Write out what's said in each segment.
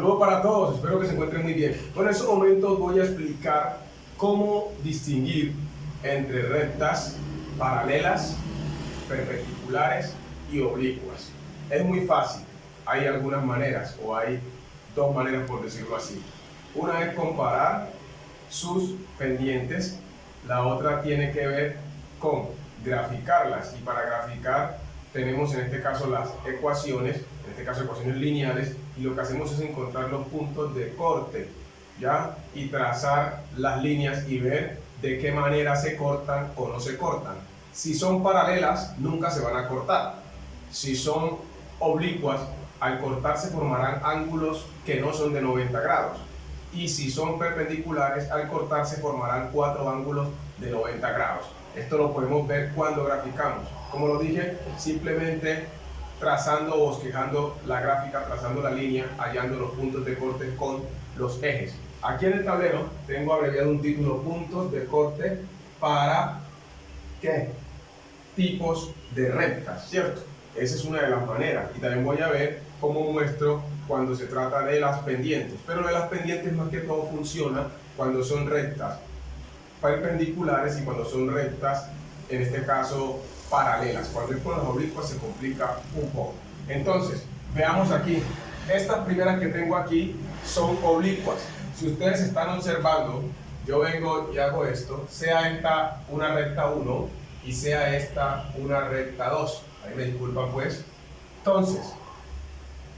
Saludos para todos, espero que se encuentren muy bien. Bueno, en estos momentos voy a explicar cómo distinguir entre rectas paralelas, perpendiculares y oblicuas. Es muy fácil, hay algunas maneras, o hay dos maneras por decirlo así. Una es comparar sus pendientes, la otra tiene que ver con graficarlas, y para graficar tenemos en este caso las ecuaciones, en este caso ecuaciones lineales, y lo que hacemos es encontrar los puntos de corte, ¿ya? Y trazar las líneas y ver de qué manera se cortan o no se cortan. Si son paralelas, nunca se van a cortar. Si son oblicuas, al cortarse formarán ángulos que no son de 90 grados. Y si son perpendiculares, al cortarse formarán 4 ángulos de 90 grados. Esto lo podemos ver cuando graficamos. Como lo dije, simplemente trazando o bosquejando la gráfica, trazando la línea, hallando los puntos de corte con los ejes. Aquí en el tablero tengo abreviado un título: puntos de corte para ¿qué? Tipos de rectas, ¿cierto? Esa es una de las maneras. Y también voy a ver cómo muestro cuando se trata de las pendientes. Pero de las pendientes más que todo funciona cuando son rectas perpendiculares y cuando son rectas, en este caso, paralelas. Cuando es con las oblicuas se complica un poco. Entonces, veamos aquí. Estas primeras que tengo aquí son oblicuas. Si ustedes están observando, yo vengo y hago esto, sea esta una recta 1 y sea esta una recta 2. Ahí me disculpan pues. Entonces,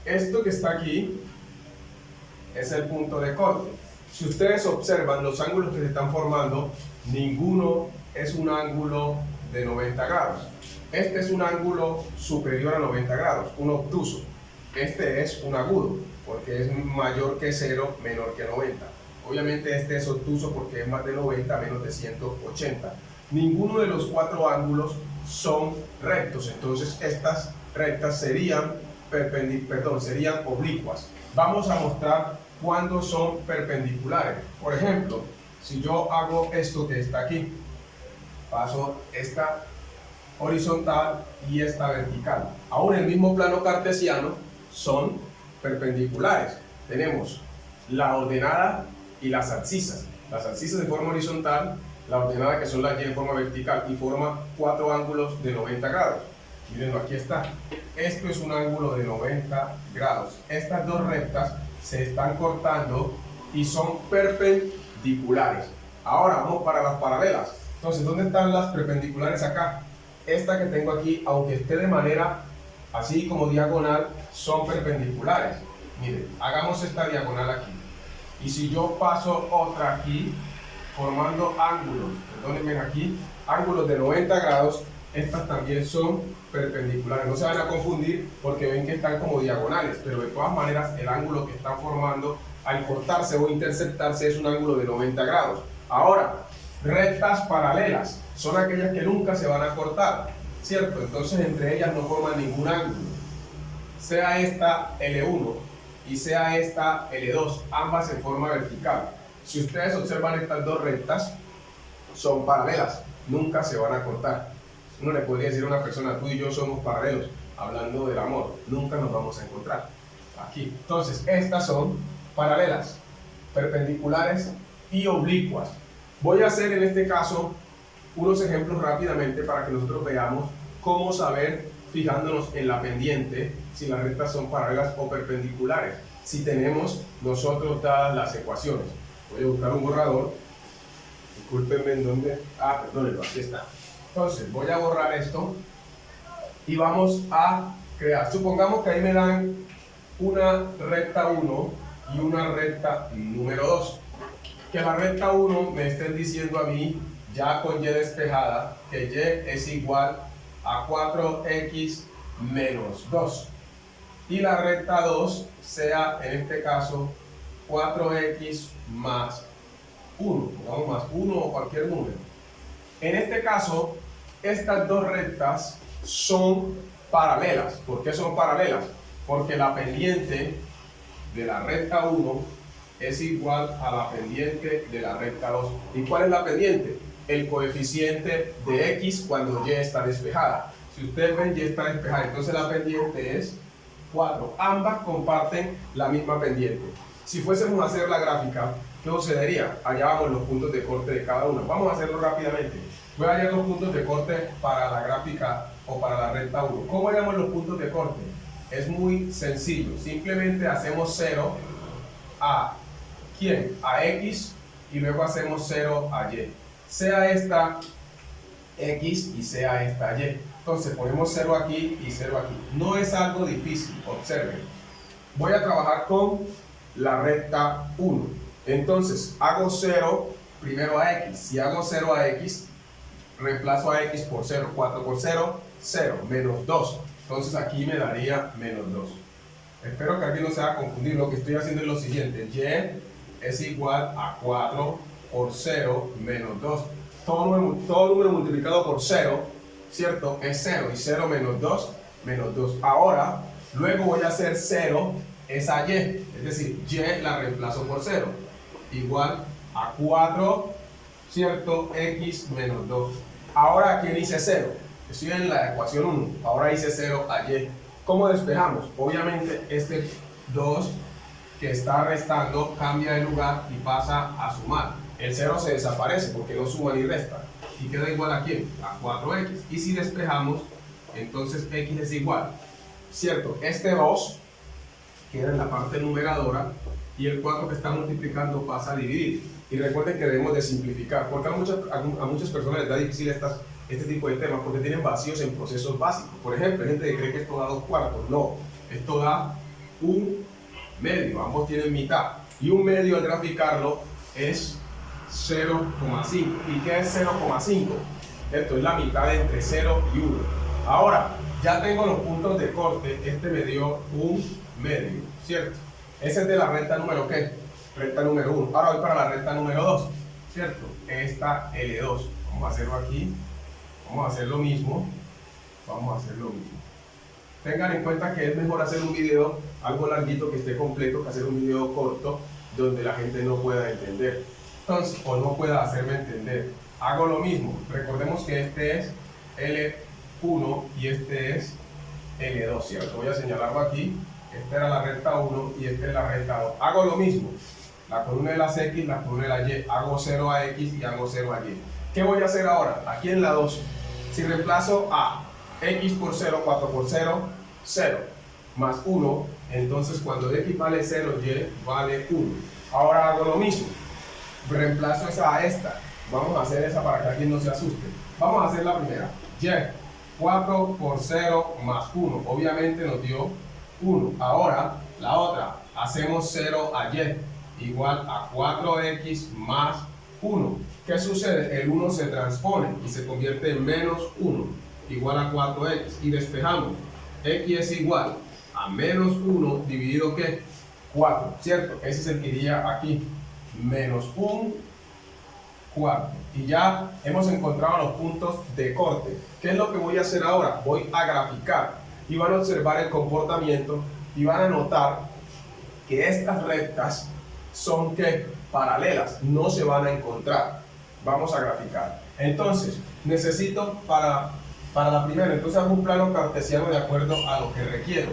esto que está aquí es el punto de corte. Si ustedes observan los ángulos que se están formando, ninguno es un ángulo de 90 grados. Este es un ángulo superior a 90 grados, un obtuso. Este es un agudo, porque es mayor que 0, menor que 90. Obviamente este es obtuso porque es más de 90, menos de 180. Ninguno de los 4 ángulos son rectos, entonces estas rectas serían serían oblicuas. Vamos a mostrar cuándo son perpendiculares. Por ejemplo, si yo hago esto que está aquí, paso esta horizontal y esta vertical. Aún en el mismo plano cartesiano son perpendiculares. Tenemos la ordenada y las abscisas. Las abscisas de forma horizontal, la ordenada que son las y en forma vertical, y forma 4 ángulos de 90 grados. Miren, aquí está. Esto es un ángulo de 90 grados. Estas dos rectas se están cortando y son perpendiculares. Ahora vamos para las paralelas. Entonces, ¿dónde están las perpendiculares acá? Esta que tengo aquí, aunque esté de manera así como diagonal, son perpendiculares. Miren, hagamos esta diagonal aquí. Y si yo paso otra aquí, formando ángulos, perdónenme aquí, ángulos de 90 grados, estas también son perpendiculares. No se van a confundir porque ven que están como diagonales, pero de todas maneras el ángulo que están formando al cortarse o interceptarse es un ángulo de 90 grados. Ahora, rectas paralelas son aquellas que nunca se van a cortar, ¿cierto? Entonces entre ellas no forman ningún ángulo. Sea esta L1 y sea esta L2, ambas en forma vertical. Si ustedes observan, estas dos rectas son paralelas, nunca se van a cortar. Uno le podría decir a una persona: tú y yo somos paralelos, hablando del amor, nunca nos vamos a encontrar aquí. Entonces, estas son paralelas, perpendiculares y oblicuas. Voy a hacer en este caso unos ejemplos rápidamente para que nosotros veamos cómo saber, fijándonos en la pendiente, si las rectas son paralelas o perpendiculares, si tenemos nosotros dadas las ecuaciones. Voy a buscar un borrador. Discúlpenme en dónde. Perdónenlo, aquí está. Entonces, voy a borrar esto y vamos a crear. Supongamos que ahí me dan una recta 1 y una recta número 2. Que la recta 1 me estén diciendo a mí, ya con y despejada, que y es igual a 4x menos 2. Y la recta 2 sea, en este caso, 4x más 1. Pongamos más 1 o cualquier número. En este caso, estas dos rectas son paralelas. ¿Por qué son paralelas? Porque la pendiente de la recta 1 es igual a la pendiente de la recta 2. ¿Y cuál es la pendiente? El coeficiente de x cuando y está despejada. Si ustedes ven, y está despejada, entonces la pendiente es 4. Ambas comparten la misma pendiente. Si fuésemos a hacer la gráfica, ¿qué sucedería? Hallábamos los puntos de corte de cada uno. Vamos a hacerlo rápidamente. Voy a hallar los puntos de corte para la gráfica o para la recta 1. ¿Cómo hallamos los puntos de corte? Es muy sencillo. Simplemente hacemos 0 a ¿quién? A X, y luego hacemos 0 a Y. Sea esta X y sea esta Y. Entonces ponemos 0 aquí y 0 aquí. No es algo difícil, observen. Voy a trabajar con la recta 1. Entonces hago 0 primero a X. Si hago 0 a X, reemplazo a X por 0. 4 por 0, 0. Menos 2. Entonces aquí me daría menos 2. Espero que aquí no se haga confundir. Lo que estoy haciendo es lo siguiente. Y es igual a 4 por 0 menos 2. Todo número multiplicado por 0, ¿cierto? Es 0. Y 0 menos 2, menos 2. Ahora, luego voy a hacer 0 esa Y. Es decir, Y la reemplazo por 0. Igual a 4, ¿cierto? X menos 2. Ahora, ¿quién hice 0? Estoy en la ecuación 1. Ahora hice 0 a Y. ¿Cómo despejamos? Obviamente, este 2 que está restando cambia de lugar y pasa a sumar. El 0 se desaparece porque no suma ni resta. Y queda igual a ¿quién? A 4X. Y si despejamos, entonces X es igual, ¿cierto? Este 2 queda en la parte numeradora y el 4 que está multiplicando pasa a dividir. Y recuerden que debemos de simplificar, porque a muchas personas les da difícil este tipo de temas porque tienen vacíos en procesos básicos. Por ejemplo, hay gente que cree que esto da 2/4. No, esto da 1/2. Ambos tienen mitad. Y 1/2 al graficarlo es 0,5. ¿Y qué es 0,5? Esto es la mitad entre 0 y 1. Ahora, ya tengo los puntos de corte. Este me dio 1/2, ¿cierto? Ese es de la recta número ¿qué? Recta número 1. Ahora voy para la recta número 2, ¿cierto? Esta L2. Vamos a hacerlo aquí. Vamos a hacer lo mismo. Vamos a hacer lo mismo. Tengan en cuenta que es mejor hacer un video algo larguito que esté completo que hacer un video corto donde la gente no pueda entender. Entonces, o no pueda hacerme entender. Hago lo mismo. Recordemos que este es L1 y este es L2, ¿cierto? Voy a señalarlo aquí. Esta era la recta 1 y esta es la recta 2. Hago lo mismo. La columna de las X, la columna de la Y. Hago 0 a X y hago 0 a Y. ¿Qué voy a hacer ahora? Aquí en la 2. Si reemplazo a X por 0, 4 por 0, 0. Más 1. Entonces cuando X vale 0, Y vale 1. Ahora hago lo mismo. Reemplazo esa a esta. Vamos a hacer esa para que alguien no se asuste. Vamos a hacer la primera. Y. 4 por 0 más 1. Obviamente nos dio 1. Ahora, la otra. Hacemos 0 a Y. Igual a 4X más 1. ¿Qué sucede? El 1 se transpone y se convierte en menos 1. Igual a 4X. Y despejamos. X es igual a menos 1 dividido ¿qué? 4. ¿Cierto? Ese es el que iría aquí. Menos 1/4. Y ya hemos encontrado los puntos de corte. ¿Qué es lo que voy a hacer ahora? Voy a graficar y van a observar el comportamiento y van a notar que estas rectas son ¿qué? Paralelas, no se van a encontrar. Vamos a graficar. Entonces, necesito para la primera, entonces hago un plano cartesiano de acuerdo a lo que requiero.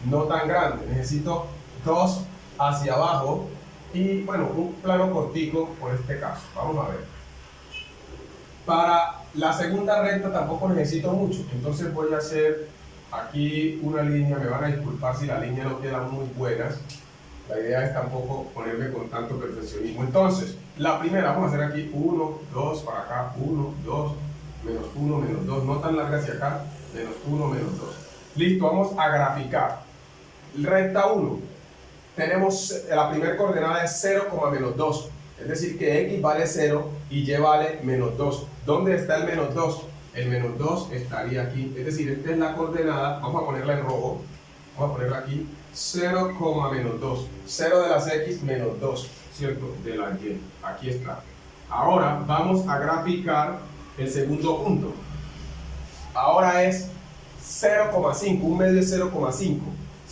No tan grande, necesito 2 hacia abajo. Y bueno, un plano cortico por este caso. Vamos a ver. Para la segunda recta tampoco necesito mucho. Entonces voy a hacer aquí una línea. Me van a disculpar si la línea no queda muy buena. La idea es tampoco ponerme con tanto perfeccionismo. Entonces, la primera, vamos a hacer aquí 1, 2, para acá, 1, 2, menos 1, menos 2. No tan larga hacia acá, menos 1, menos 2. Listo, vamos a graficar. Recta 1. Tenemos la primera coordenada es 0, menos 2. Es decir, que X vale 0 y Y vale menos 2. ¿Dónde está el menos 2? El menos 2 estaría aquí. Es decir, esta es la coordenada. Vamos a ponerla en rojo. Vamos a ponerla aquí. 0, menos 2. 0 de las X menos 2. ¿Cierto? De la Y. Aquí está. Ahora vamos a graficar el segundo punto. Ahora es 0,5. Un medio es 0,5.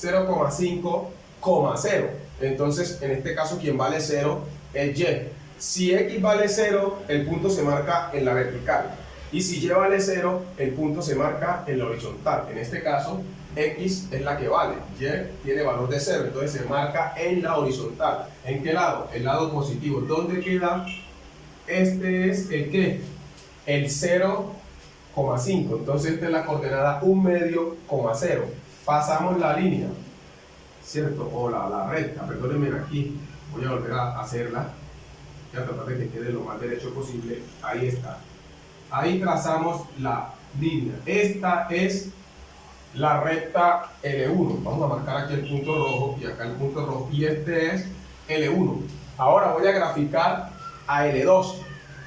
0,5,0. Entonces, en este caso, quien vale 0 es Y. Si X vale 0, el punto se marca en la vertical. Y si y vale 0, el punto se marca en la horizontal. En este caso, x es la que vale, y tiene valor de 0, entonces se marca en la horizontal. ¿En qué lado? El lado positivo. ¿Dónde queda? Este es el ¿qué? El 0,5. Entonces esta es la coordenada 1 medio, 0. Pasamos la línea, ¿cierto? O la recta, perdónenme aquí. Voy a volver a hacerla. Voy a tratar de que quede lo más derecho posible. Ahí está. Ahí trazamos la línea. Esta es la recta L1. Vamos a marcar aquí el punto rojo y acá el punto rojo. Y este es L1. Ahora voy a graficar a L2.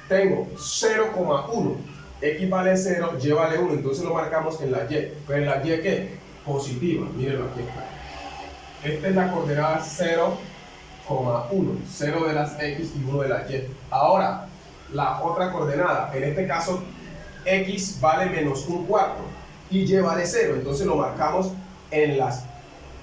Tengo 0,1. X vale 0, Y vale 1. Entonces lo marcamos en la Y. Pero en la Y, ¿qué? Positiva. Mírenlo aquí está. Esta es la coordenada 0,1. 0 de las X y 1 de las Y. Ahora, la otra coordenada. En este caso, X vale menos 1/4 y Y vale 0, entonces lo marcamos en las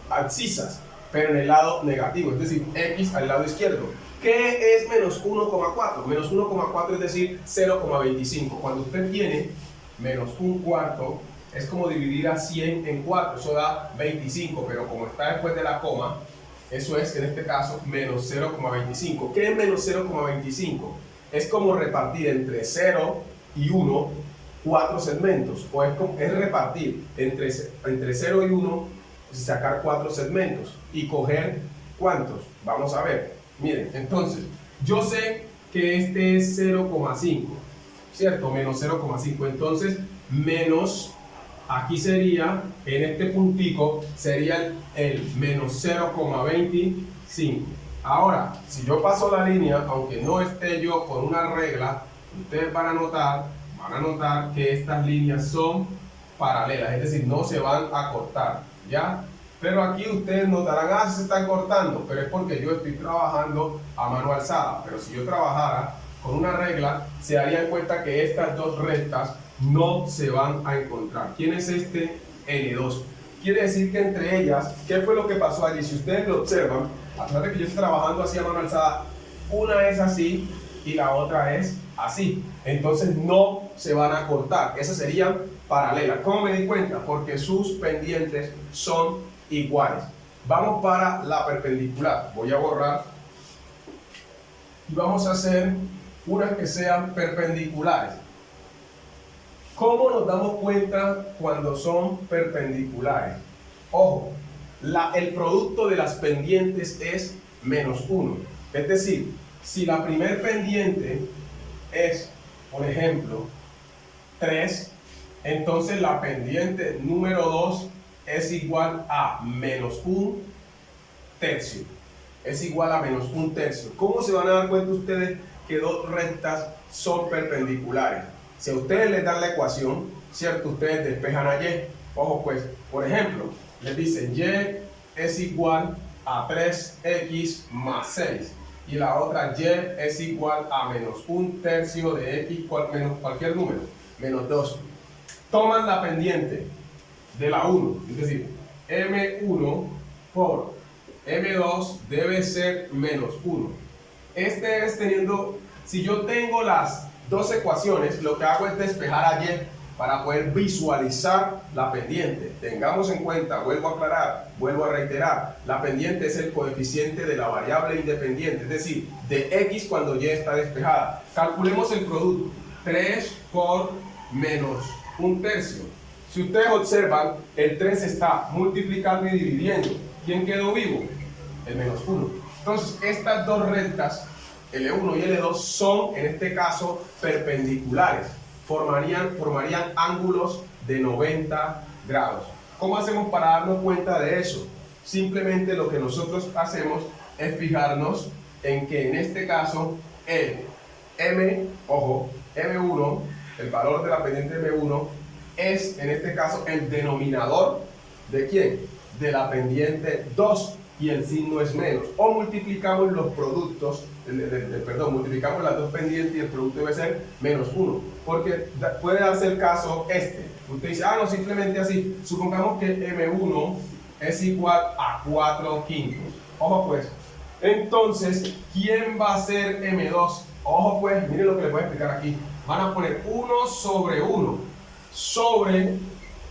abscisas, pero en el lado negativo, es decir, X al lado izquierdo. ¿Qué es menos 1,4? Menos 1,4 es decir, 0,25. Cuando usted tiene menos 1/4, es como dividir a 100 en 4, eso da 25, pero como está después de la coma, eso es, en este caso, menos 0,25. ¿Qué es menos 0,25? Es como repartir entre 0 y 1 4 segmentos, o es repartir entre 0 y 1, sacar 4 segmentos y coger ¿cuántos? Vamos a ver. Miren, entonces, yo sé que este es 0,5, ¿cierto? Menos 0,5, entonces menos, aquí sería, en este puntico, sería el menos 0,25. Ahora, si yo paso la línea, aunque no esté yo con una regla, ustedes van a notar que estas líneas son paralelas, es decir, no se van a cortar, ¿ya? Pero aquí ustedes notarán, se están cortando, pero es porque yo estoy trabajando a mano alzada. Pero si yo trabajara con una regla, se darían cuenta que estas dos rectas no se van a encontrar. ¿Quién es este L2? Quiere decir que entre ellas, ¿qué fue lo que pasó allí? Si ustedes lo observan, a pesar de que yo estoy trabajando así a mano alzada, una es así y la otra es así. Entonces no se van a cortar. Esas serían paralelas. ¿Cómo me di cuenta? Porque sus pendientes son iguales. Vamos para la perpendicular. Voy a borrar y vamos a hacer unas que sean perpendiculares. ¿Cómo nos damos cuenta cuando son perpendiculares? Ojo, el producto de las pendientes es menos 1. Es decir, si la primer pendiente es, por ejemplo, 3, entonces la pendiente número 2 es igual a menos 1/3. Es igual a menos 1/3. ¿Cómo se van a dar cuenta ustedes que dos rectas son perpendiculares? Si a ustedes les dan la ecuación, ¿cierto? Ustedes despejan a Y. Ojo pues, por ejemplo, les dicen Y es igual a 3x más 6. Y la otra Y es igual a menos 1/3 de X menos cualquier número, menos 2. Toman la pendiente de la 1, es decir, M1 por M2 debe ser menos 1. Este es teniendo, si yo tengo las dos ecuaciones, lo que hago es despejar a Y para poder visualizar la pendiente. Tengamos en cuenta, vuelvo a aclarar, vuelvo a reiterar, la pendiente es el coeficiente de la variable independiente, es decir, de X cuando Y está despejada. Calculemos el producto, 3 por menos 1/3. Si ustedes observan, el 3 está multiplicando y dividiendo. ¿Quién quedó vivo? El menos 1. Entonces, estas dos rectas, L1 y L2, son, en este caso, perpendiculares. Formarían ángulos de 90 grados. ¿Cómo hacemos para darnos cuenta de eso? Simplemente lo que nosotros hacemos es fijarnos en que, en este caso, el M1, el valor de la pendiente M1, es, en este caso, el denominador ¿de quién? De la pendiente 2, y el signo es menos. O multiplicamos los productos, multiplicamos las dos pendientes y el producto debe ser menos 1. Porque puede darse el caso Usted dice, no, simplemente así. Supongamos que M1 es igual a 4/5. Ojo pues. Entonces, ¿quién va a ser M2? Ojo pues, miren lo que les voy a explicar aquí. van a poner 1 sobre 1 sobre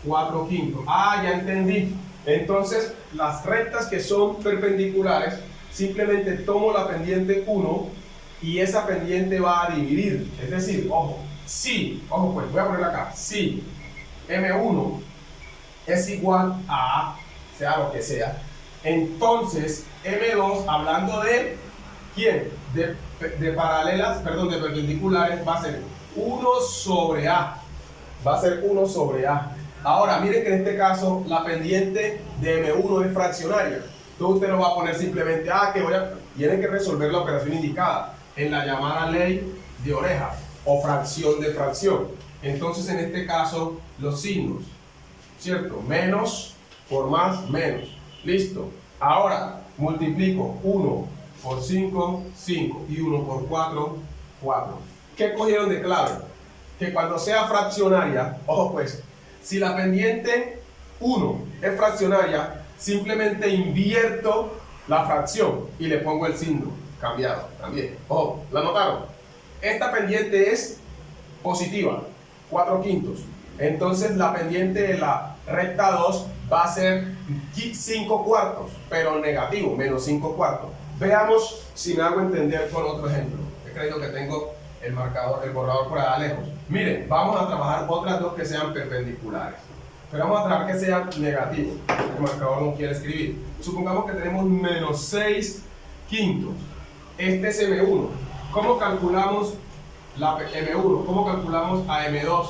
4 quintos. Ah, ya entendí. Entonces, las rectas que son perpendiculares, simplemente tomo la pendiente 1 y esa pendiente va a dividir. Es decir, ojo, si, ojo pues, voy a poner acá, si M1 es igual a, sea lo que sea, entonces M2, hablando de ¿quién? De paralelas, perdón, de perpendiculares, va a ser 1 sobre A. Va a ser 1 sobre A. Ahora, miren que en este caso la pendiente de M1 es fraccionaria. Entonces usted no va a poner simplemente, tiene que resolver la operación indicada en la llamada ley de oreja o fracción de fracción. Entonces en este caso los signos, ¿cierto? Menos por más, menos. Listo. Ahora multiplico 1 por 5, 5 y 1 por 4, 4. ¿Qué cogieron de clave? Que cuando sea fraccionaria, ojo pues, si la pendiente 1 es fraccionaria, simplemente invierto la fracción y le pongo el signo cambiado también. Ojo, ¿la notaron? Esta pendiente es positiva, 4 quintos. Entonces la pendiente de la recta 2 va a ser 5 cuartos, pero negativo, menos 5 cuartos. Veamos si me hago entender con otro ejemplo. He creído que tengo el marcador, el borrador por allá lejos. Miren, vamos a trabajar otras dos que sean perpendiculares. Pero vamos a trabajar que sean negativos. El marcador no quiere escribir. Supongamos que tenemos menos 6 quintos. Este es M1. ¿Cómo calculamos la M1? ¿Cómo calculamos a M2?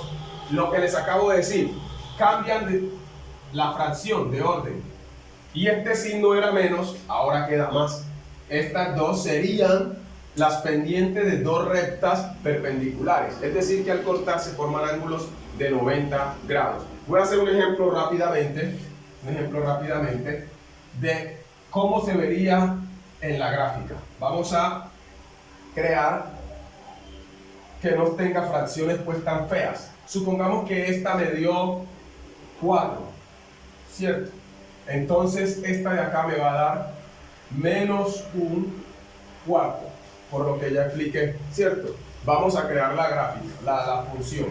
Lo que les acabo de decir. Cambian de la fracción de orden. Y este signo era menos, ahora queda más. Estas dos serían las pendientes de dos rectas perpendiculares. Es decir, que al cortar se forman ángulos de 90 grados. Voy a hacer un ejemplo rápidamente de cómo se vería en la gráfica. Vamos a crear que no tenga fracciones pues tan feas. Supongamos que esta me dio 4, ¿cierto? Entonces esta de acá me va a dar menos un cuarto, por lo que ya expliqué, ¿cierto? Vamos a crear la gráfica, la función.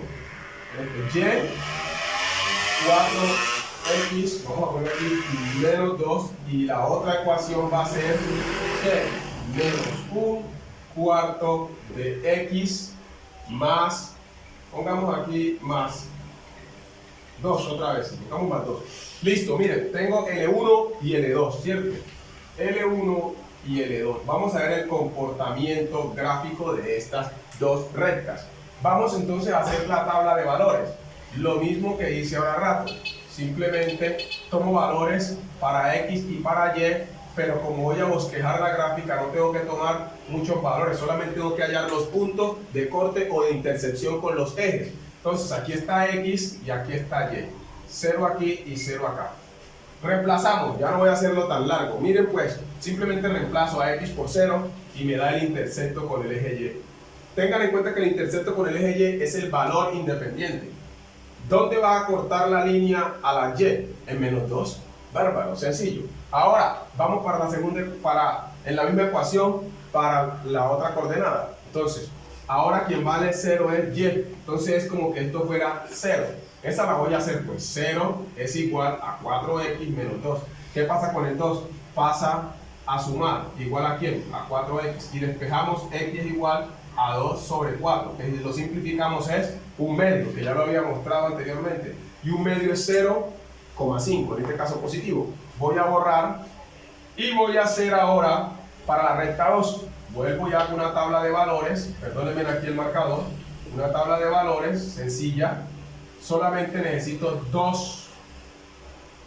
Y 4x, vamos a poner aquí menos 2, y la otra ecuación va a ser menos un cuarto de x más, pongamos aquí más 2 otra vez, pongamos más 2. Listo, miren, tengo L1 y L2, ¿cierto? L1 y L2. Vamos a ver el comportamiento gráfico de estas dos rectas. Vamos entonces a hacer la tabla de valores. Lo mismo que hice ahora rato. Simplemente tomo valores para X y para Y, pero como voy a bosquejar la gráfica, no tengo que tomar muchos valores, solamente tengo que hallar los puntos de corte o de intersección con los ejes. Entonces aquí está X y aquí está Y. 0 aquí y 0 acá. Reemplazamos, ya no voy a hacerlo tan largo. Miren pues, simplemente reemplazo a X por 0 y me da el intercepto con el eje Y. Tengan en cuenta que el intercepto con el eje Y es el valor independiente. ¿Dónde va a cortar la línea a la Y? En menos 2. Bárbaro, sencillo. Ahora, vamos para la segunda, en la misma ecuación, para la otra coordenada. Entonces, ahora quien vale 0 es Y. Entonces es como que esto fuera 0. Esa la voy a hacer pues 0 es igual a 4x menos 2. ¿Qué pasa con el 2? Pasa a sumar. ¿Igual a quién? A 4x. Y despejamos x igual a 2 sobre 4. Que si lo simplificamos es un medio, que ya lo había mostrado anteriormente. Y un medio es 0,5, en este caso positivo. Voy a borrar y voy a hacer ahora para la recta 2. Vuelvo ya con una tabla de valores. Perdónenme aquí el marcador. Una tabla de valores sencilla. Solamente necesito 2,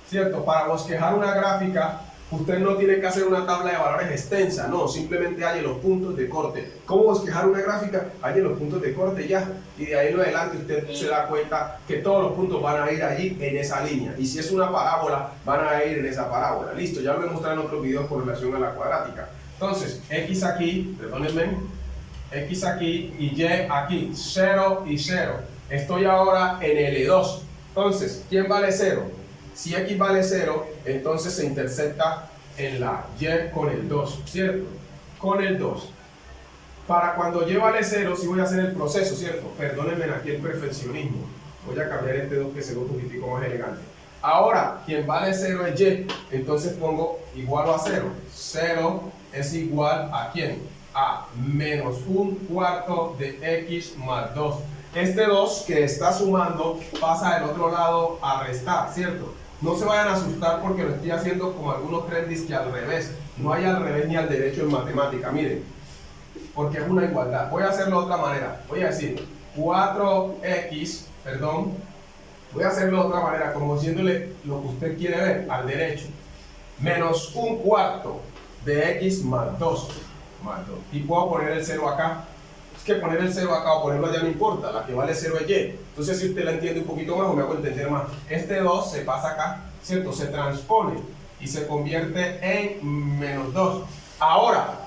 ¿cierto? Para bosquejar una gráfica, usted no tiene que hacer una tabla de valores extensa, no, simplemente halle los puntos de corte. ¿Cómo bosquejar una gráfica? Halle los puntos de corte ya, y de ahí en adelante usted se da cuenta que todos los puntos van a ir allí en esa línea, y si es una parábola, van a ir en esa parábola. Listo, ya lo he mostrado en otros videos con relación a la cuadrática. Entonces, X aquí, perdónenme, X aquí y Y aquí, 0 y 0. Estoy ahora en L2. Entonces, ¿quién vale 0? Si X vale 0, entonces se intercepta en la Y con el 2, ¿cierto? Con el 2. Para cuando y vale 0, sí voy a hacer el proceso, ¿cierto? Perdónenme aquí el perfeccionismo. Voy a cambiar este 2 que se ve un poquitico más elegante. Ahora, quien vale 0 es y, entonces pongo igual a 0. 0 es igual a ¿quién? A menos 1/4 de x más 2. Este 2 que está sumando pasa del otro lado a restar, ¿cierto? No se vayan a asustar porque lo estoy haciendo como algunos creen que al revés. No hay al revés ni al derecho en matemática, miren. Porque es una igualdad. Voy a hacerlo de otra manera. Voy a decir 4x, perdón. Voy a hacerlo de otra manera, como diciéndole lo que usted quiere ver, al derecho. Menos 1/4 de x más 2. Y puedo poner el 0 acá. Es que poner el 0 acá o ponerlo allá no importa. La que vale 0 es y. Entonces, si usted la entiende un poquito más o me hago entender más. Este 2 se pasa acá, ¿cierto? Se transpone y se convierte en menos 2. Ahora,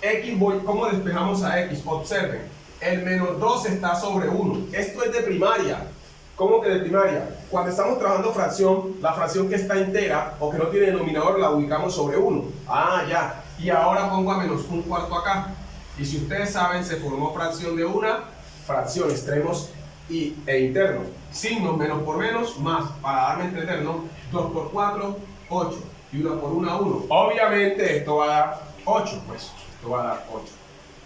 x, ¿cómo despejamos a x? Observen, el menos 2 está sobre 1. Esto es de primaria. ¿Cómo que de primaria? Cuando estamos trabajando fracción, la fracción que está entera o que no tiene denominador la ubicamos sobre 1. Ah, ya. Y ahora pongo a menos 1/4 acá. Y si ustedes saben, se formó fracción de una fracción, extremos e internos. Signos menos por menos, más, para darme a entender, ¿no? 2 por 4, 8. Y 1 por 1, 1. Obviamente esto va a dar 8, pues. Esto va a dar 8.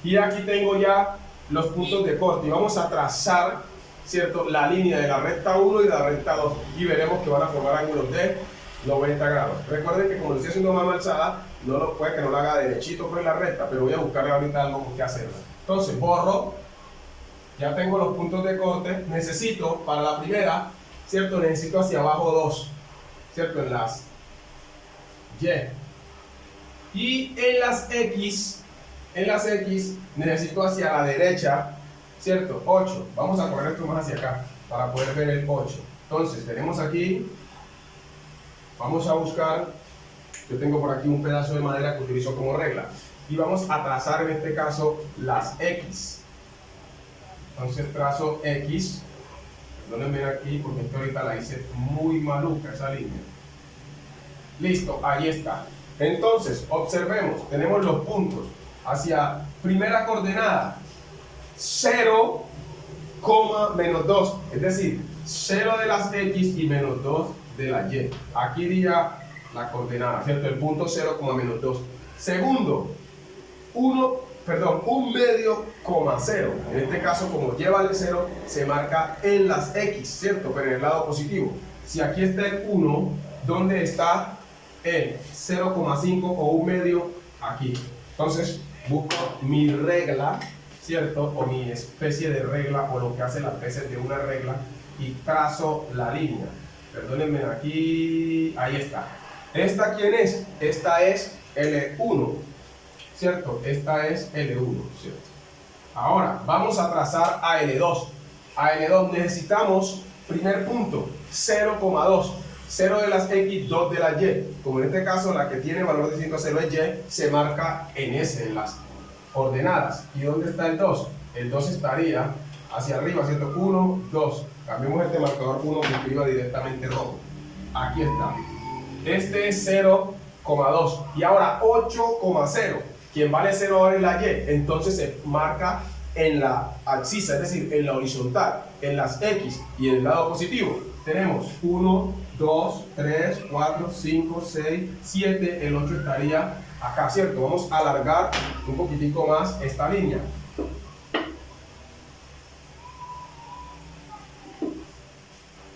Y aquí tengo ya los puntos de corte. Y vamos a trazar, ¿cierto?, la línea de la recta 1 y de la recta 2. Y veremos que van a formar ángulos de 90 grados. Recuerden que como lo estoy haciendo más alzada, puede que no lo haga derechito por la recta, pero voy a buscarle ahorita algo que hacerlo. Entonces borro, ya tengo los puntos de corte. Necesito, para la primera, ¿cierto?, necesito hacia abajo 2, ¿cierto?, en las y. Y en las X necesito hacia la derecha, ¿cierto?, 8. Vamos a correr esto más hacia acá para poder ver el 8. Entonces tenemos aquí, vamos a buscar, yo tengo por aquí un pedazo de madera que utilizo como regla y vamos a trazar en este caso las X. Entonces trazo X, perdónenme aquí porque esto ahorita la hice muy maluca esa línea. Listo, ahí está. Entonces, observemos, tenemos los puntos hacia primera coordenada, 0, menos 2, es decir, 0 de las X y menos 2 de la Y. Aquí iría la coordenada, ¿cierto? El punto 0, menos 2. Segundo, 1 medio, 0. En este caso, como Y vale 0, se marca en las X, ¿cierto? Pero en el lado positivo. Si aquí está el 1, ¿dónde está el 0,5 o 1 medio? Aquí. Entonces, busco mi regla, ¿cierto? O mi especie de regla, o lo que hace la especie de una regla, y trazo la línea. Perdónenme aquí, ahí está. ¿Esta quién es? Esta es L1, ¿cierto? Esta es L1, ¿cierto? Ahora, vamos a trazar a L2. A L2 necesitamos, primer punto, 0,2. 0 de las X, 2 de la Y. Como en este caso, la que tiene valor distinto a 0 es Y, se marca en S, en las ordenadas. ¿Y dónde está el 2? El 2 estaría hacia arriba, ¿cierto? 1, 2. Cambiemos este marcador 1 que escriba directamente rojo. Aquí está. Este es 0,2. Y ahora 8,0. Quien vale 0 ahora es la Y. Entonces se marca en la abscisa, es decir, en la horizontal, en las X y en el lado positivo. Tenemos 1, 2, 3, 4, 5, 6, 7. El 8 estaría acá, ¿cierto? Vamos a alargar un poquitico más esta línea.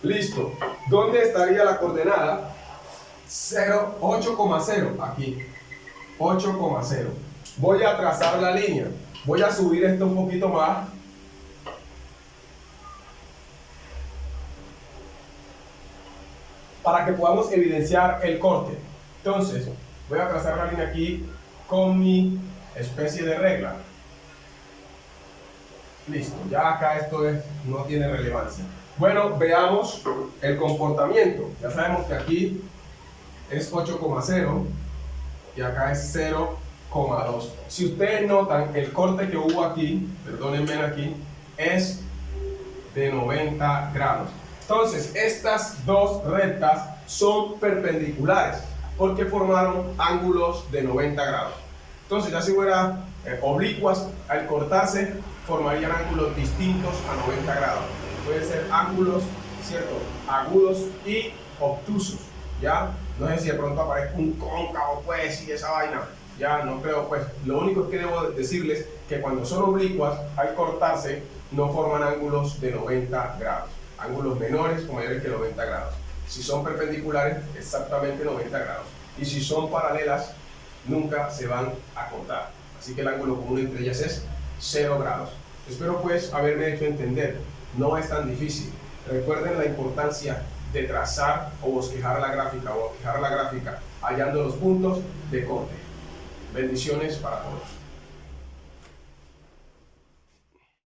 Listo. ¿Dónde estaría la coordenada? 8,0. Aquí. 8,0. Voy a trazar la línea. Voy a subir esto un poquito más. Para que podamos evidenciar el corte. Entonces, voy a trazar la línea aquí con mi especie de regla. Listo, ya acá esto no tiene relevancia. Bueno, veamos el comportamiento. Ya sabemos que aquí es 8,0 y acá es 0,2. Si ustedes notan, el corte que hubo aquí, perdónenme aquí, es de 90 grados. Entonces, estas dos rectas son perpendiculares porque formaron ángulos de 90 grados. Entonces, ya si fuera oblicuas, al cortarse, formarían ángulos distintos a 90 grados. Pueden ser ángulos, ¿cierto?, agudos y obtusos, ¿ya? No sé si de pronto aparezca un cóncavo, pues, y esa vaina, ya no creo, pues. Lo único que debo decirles que cuando son oblicuas, al cortarse, no forman ángulos de 90 grados, ángulos menores o mayores que 90 grados. Si son perpendiculares, exactamente 90 grados. Y si son paralelas, nunca se van a cortar. Así que el ángulo común entre ellas es 0 grados. Espero pues haberme hecho entender. No es tan difícil. Recuerden la importancia de trazar o bosquejar la gráfica hallando los puntos de corte. Bendiciones para todos.